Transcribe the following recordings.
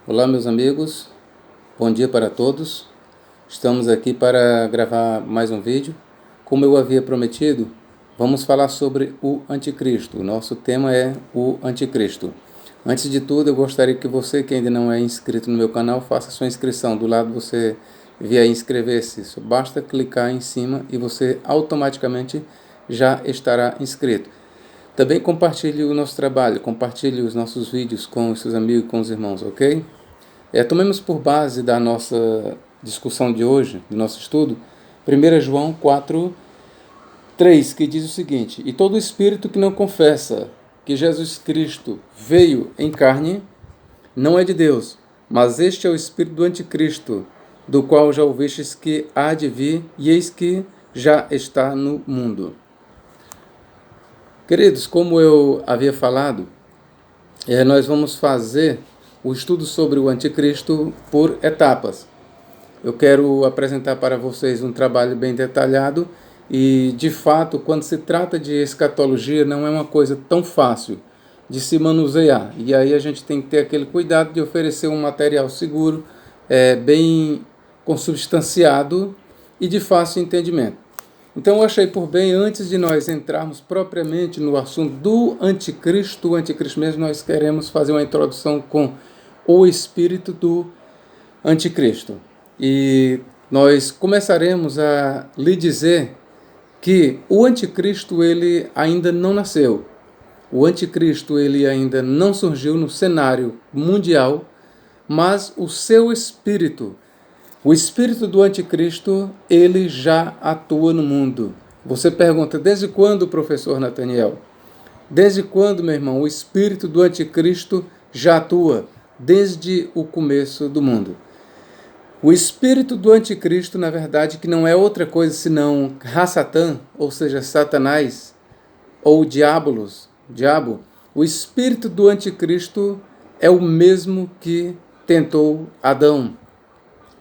Olá, meus amigos, bom dia para todos. Estamos aqui para gravar mais um vídeo. Como eu havia prometido, vamos falar sobre o Anticristo. O nosso tema é o Anticristo. Antes de tudo, eu gostaria que você que ainda não é inscrito no meu canal, faça sua inscrição. Do lado você vê aí inscrever-se. Só basta clicar em cima e você automaticamente já estará inscrito. Também compartilhe o nosso trabalho, compartilhe os nossos vídeos com os seus amigos e com os irmãos, ok? Tomemos por base da nossa discussão de hoje, do nosso estudo, 1 João 4:3, que diz o seguinte: E todo espírito que não confessa que Jesus Cristo veio em carne, não é de Deus, mas este é o espírito do anticristo, do qual já ouvistes que há de vir, e eis que já está no mundo. Queridos, como eu havia falado, nós vamos fazer o estudo sobre o anticristo por etapas. Eu quero apresentar para vocês um trabalho bem detalhado e, de fato, quando se trata de escatologia, não é uma coisa tão fácil de se manusear. E aí a gente tem que ter aquele cuidado de oferecer um material seguro, bem consubstanciado e de fácil entendimento. Então eu achei por bem, antes de nós entrarmos propriamente no assunto do anticristo, o anticristo mesmo, nós queremos fazer uma introdução com o espírito do anticristo. E nós começaremos a lhe dizer que o anticristo ele ainda não nasceu. O anticristo ele ainda não surgiu no cenário mundial, mas o seu espírito, o espírito do anticristo, ele já atua no mundo. Você pergunta, desde quando, professor Nathaniel? Desde quando, meu irmão, o espírito do anticristo já atua? Desde o começo do mundo. O espírito do anticristo, na verdade, que não é outra coisa senão Ra-Satã, ou seja, Satanás, ou diabo, o espírito do anticristo é o mesmo que tentou Adão.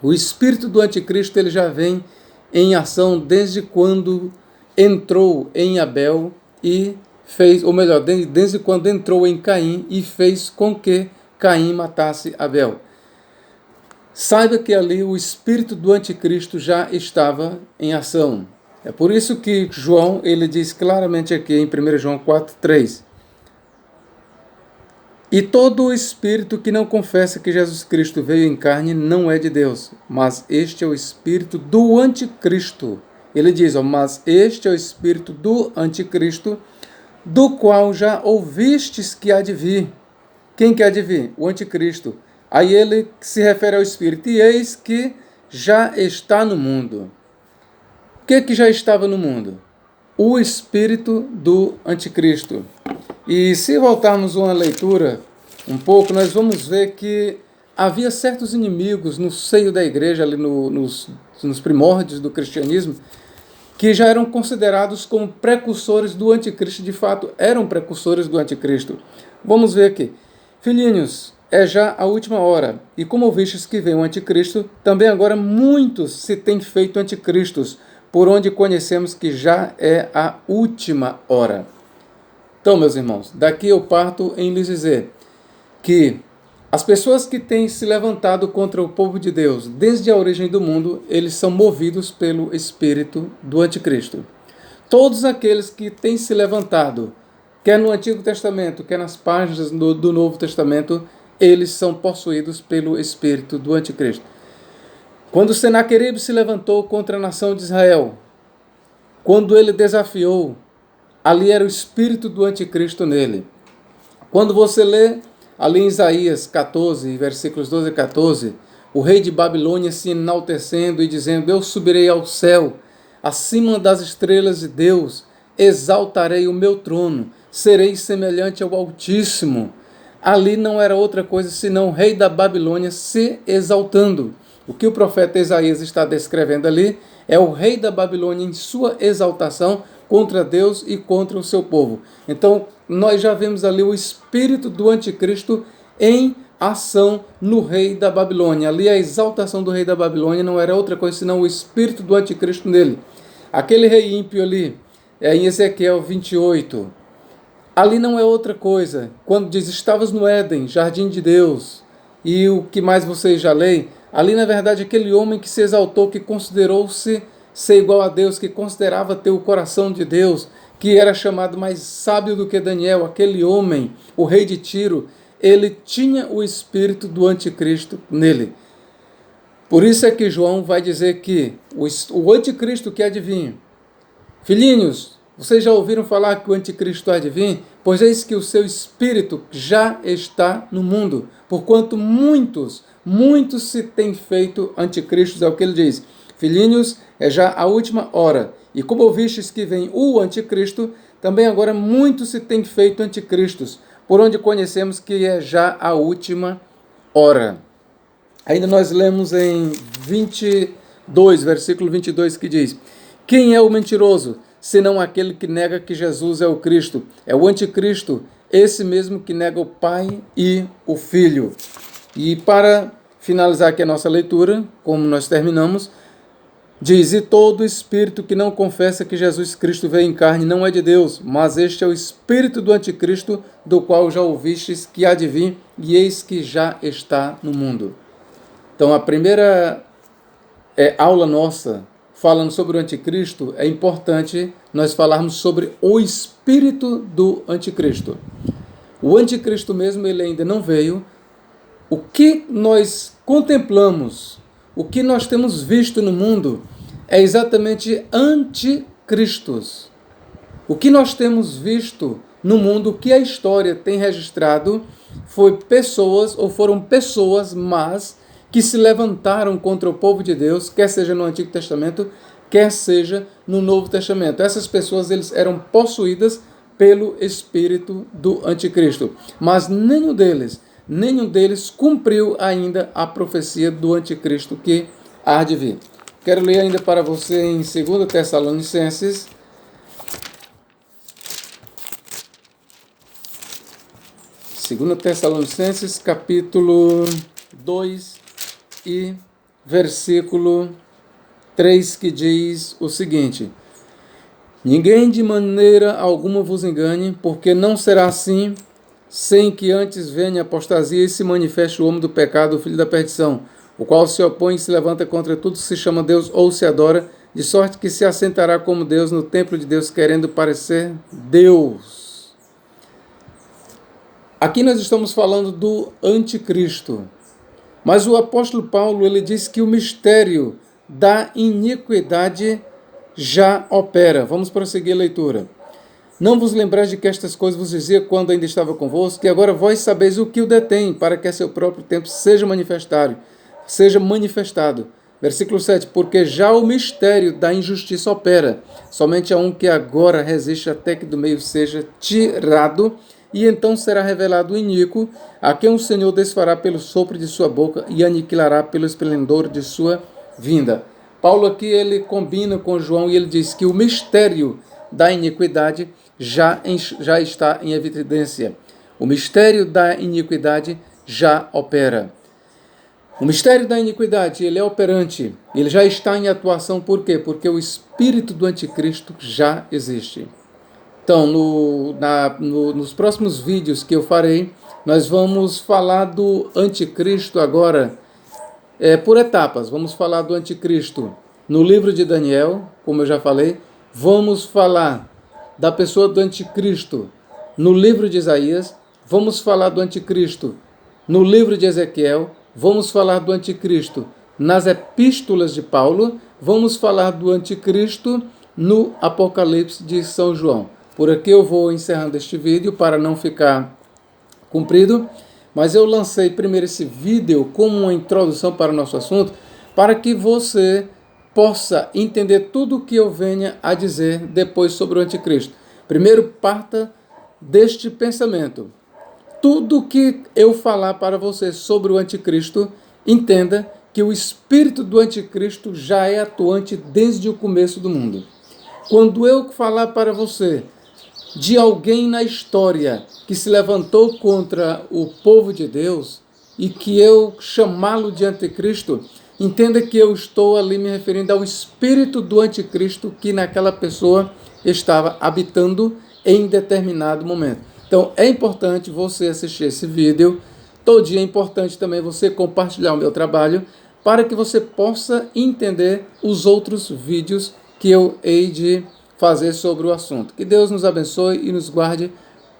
O espírito do anticristo ele já vem em ação desde quando entrou em Abel e fez, ou melhor, desde quando entrou em Caim e fez com que Caim matasse Abel. Saiba que ali o espírito do anticristo já estava em ação. É por isso que João ele diz claramente aqui em 1 João 4:3. E todo o espírito que não confessa que Jesus Cristo veio em carne não é de Deus, mas este é o espírito do anticristo. Ele diz, mas este é o espírito do anticristo, do qual já ouvistes que há de vir. Quem que há de vir? O anticristo. Aí ele se refere ao espírito, e eis que já está no mundo. O que já estava no mundo? O espírito do anticristo. E se voltarmos uma leitura um pouco, nós vamos ver que havia certos inimigos no seio da igreja, ali nos primórdios do cristianismo, que já eram considerados como precursores do anticristo, de fato eram precursores do anticristo. Vamos ver aqui. Filhinhos, é já a última hora, e como ouvistes que vem o anticristo, também agora muitos se têm feito anticristos, por onde conhecemos que já é a última hora. Então, meus irmãos, daqui eu parto em lhes dizer que as pessoas que têm se levantado contra o povo de Deus desde a origem do mundo, eles são movidos pelo espírito do anticristo. Todos aqueles que têm se levantado, quer no Antigo Testamento, quer nas páginas do Novo Testamento, eles são possuídos pelo espírito do anticristo. Quando Senaqueribe se levantou contra a nação de Israel, quando ele desafiou, ali era o espírito do anticristo nele. Quando você lê ali em Isaías 14, versículos 12 e 14, o rei de Babilônia se enaltecendo e dizendo, eu subirei ao céu, acima das estrelas de Deus, exaltarei o meu trono, serei semelhante ao Altíssimo. Ali não era outra coisa senão o rei da Babilônia se exaltando. O que o profeta Isaías está descrevendo ali é o rei da Babilônia em sua exaltação contra Deus e contra o seu povo. Então, nós já vemos ali o espírito do anticristo em ação no rei da Babilônia. Ali a exaltação do rei da Babilônia não era outra coisa senão o espírito do anticristo nele. Aquele rei ímpio ali, em Ezequiel 28, ali não é outra coisa. Quando diz, estavas no Éden, jardim de Deus, e o que mais vocês já leem, ali na verdade aquele homem que se exaltou, que considerou-se ser igual a Deus, que considerava ter o coração de Deus, que era chamado mais sábio do que Daniel, aquele homem, o rei de Tiro, ele tinha o espírito do anticristo nele. Por isso é que João vai dizer que o anticristo que há de vir, filhinhos, vocês já ouviram falar que o anticristo há de vir? Pois eis que o seu espírito já está no mundo, porquanto muitos se têm feito anticristos, é o que ele diz. Filhinhos, é já a última hora, e como ouvistes que vem o anticristo, também agora muitos se têm feito anticristos, por onde conhecemos que é já a última hora. Ainda nós lemos em 22, versículo 22, que diz: quem é o mentiroso, senão aquele que nega que Jesus é o Cristo? É o anticristo, esse mesmo que nega o Pai e o Filho. E para finalizar aqui a nossa leitura, como nós terminamos, diz: e todo espírito que não confessa que Jesus Cristo veio em carne não é de Deus, mas este é o espírito do anticristo, do qual já ouvistes que há de vir, e eis que já está no mundo. Então, a primeira aula nossa, falando sobre o anticristo, é importante nós falarmos sobre o espírito do anticristo. O anticristo mesmo, ele ainda não veio. O que nós contemplamos, o que nós temos visto no mundo, é exatamente anticristos. O que nós temos visto no mundo, o que a história tem registrado, foram pessoas más, que se levantaram contra o povo de Deus, quer seja no Antigo Testamento, quer seja no Novo Testamento. Essas pessoas eles eram possuídas pelo espírito do anticristo, mas nenhum deles cumpriu ainda a profecia do anticristo que há de vir. Quero ler ainda para você em 2 Tessalonicenses, capítulo 2 e versículo 3, que diz o seguinte: ninguém de maneira alguma vos engane, porque não será assim, sem que antes venha a apostasia e se manifeste o homem do pecado, o filho da perdição, o qual se opõe e se levanta contra tudo que se chama Deus ou se adora, de sorte que se assentará como Deus no templo de Deus, querendo parecer Deus. Aqui nós estamos falando do anticristo. Mas o apóstolo Paulo, ele diz que o mistério da iniquidade já opera. Vamos prosseguir a leitura. Não vos lembrais de que estas coisas vos dizia quando ainda estava convosco, que agora vós sabeis o que o detém, para que a seu próprio tempo seja manifestado. Versículo 7. Porque já o mistério da injustiça opera. Somente há um que agora resiste até que do meio seja tirado, e então será revelado o iníquo, a quem o Senhor desfará pelo sopro de sua boca e aniquilará pelo esplendor de sua vinda. Paulo aqui ele combina com João e ele diz que o mistério da iniquidade já está em evidência. O mistério da iniquidade já opera. O mistério da iniquidade, ele é operante, ele já está em atuação. Por quê? Porque o espírito do anticristo já existe. Então, nos próximos vídeos que eu farei, nós vamos falar do anticristo agora, por etapas. Vamos falar do anticristo no livro de Daniel, como eu já falei. Vamos falar da pessoa do anticristo no livro de Isaías. Vamos falar do anticristo no livro de Ezequiel. Vamos falar do anticristo nas epístolas de Paulo. Vamos falar do anticristo no Apocalipse de São João. Por aqui eu vou encerrando este vídeo para não ficar comprido, mas eu lancei primeiro esse vídeo como uma introdução para o nosso assunto, para que você possa entender tudo o que eu venha a dizer depois sobre o anticristo. Primeiro, parta deste pensamento. Tudo que eu falar para você sobre o anticristo, entenda que o espírito do anticristo já é atuante desde o começo do mundo. Quando eu falar para você de alguém na história que se levantou contra o povo de Deus e que eu chamá-lo de anticristo, entenda que eu estou ali me referindo ao espírito do anticristo que naquela pessoa estava habitando em determinado momento. Então é importante você assistir esse vídeo todo dia é importante também você compartilhar o meu trabalho para que você possa entender os outros vídeos que eu hei de fazer sobre o assunto. Que Deus nos abençoe e nos guarde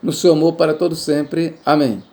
no seu amor para todo sempre. Amém.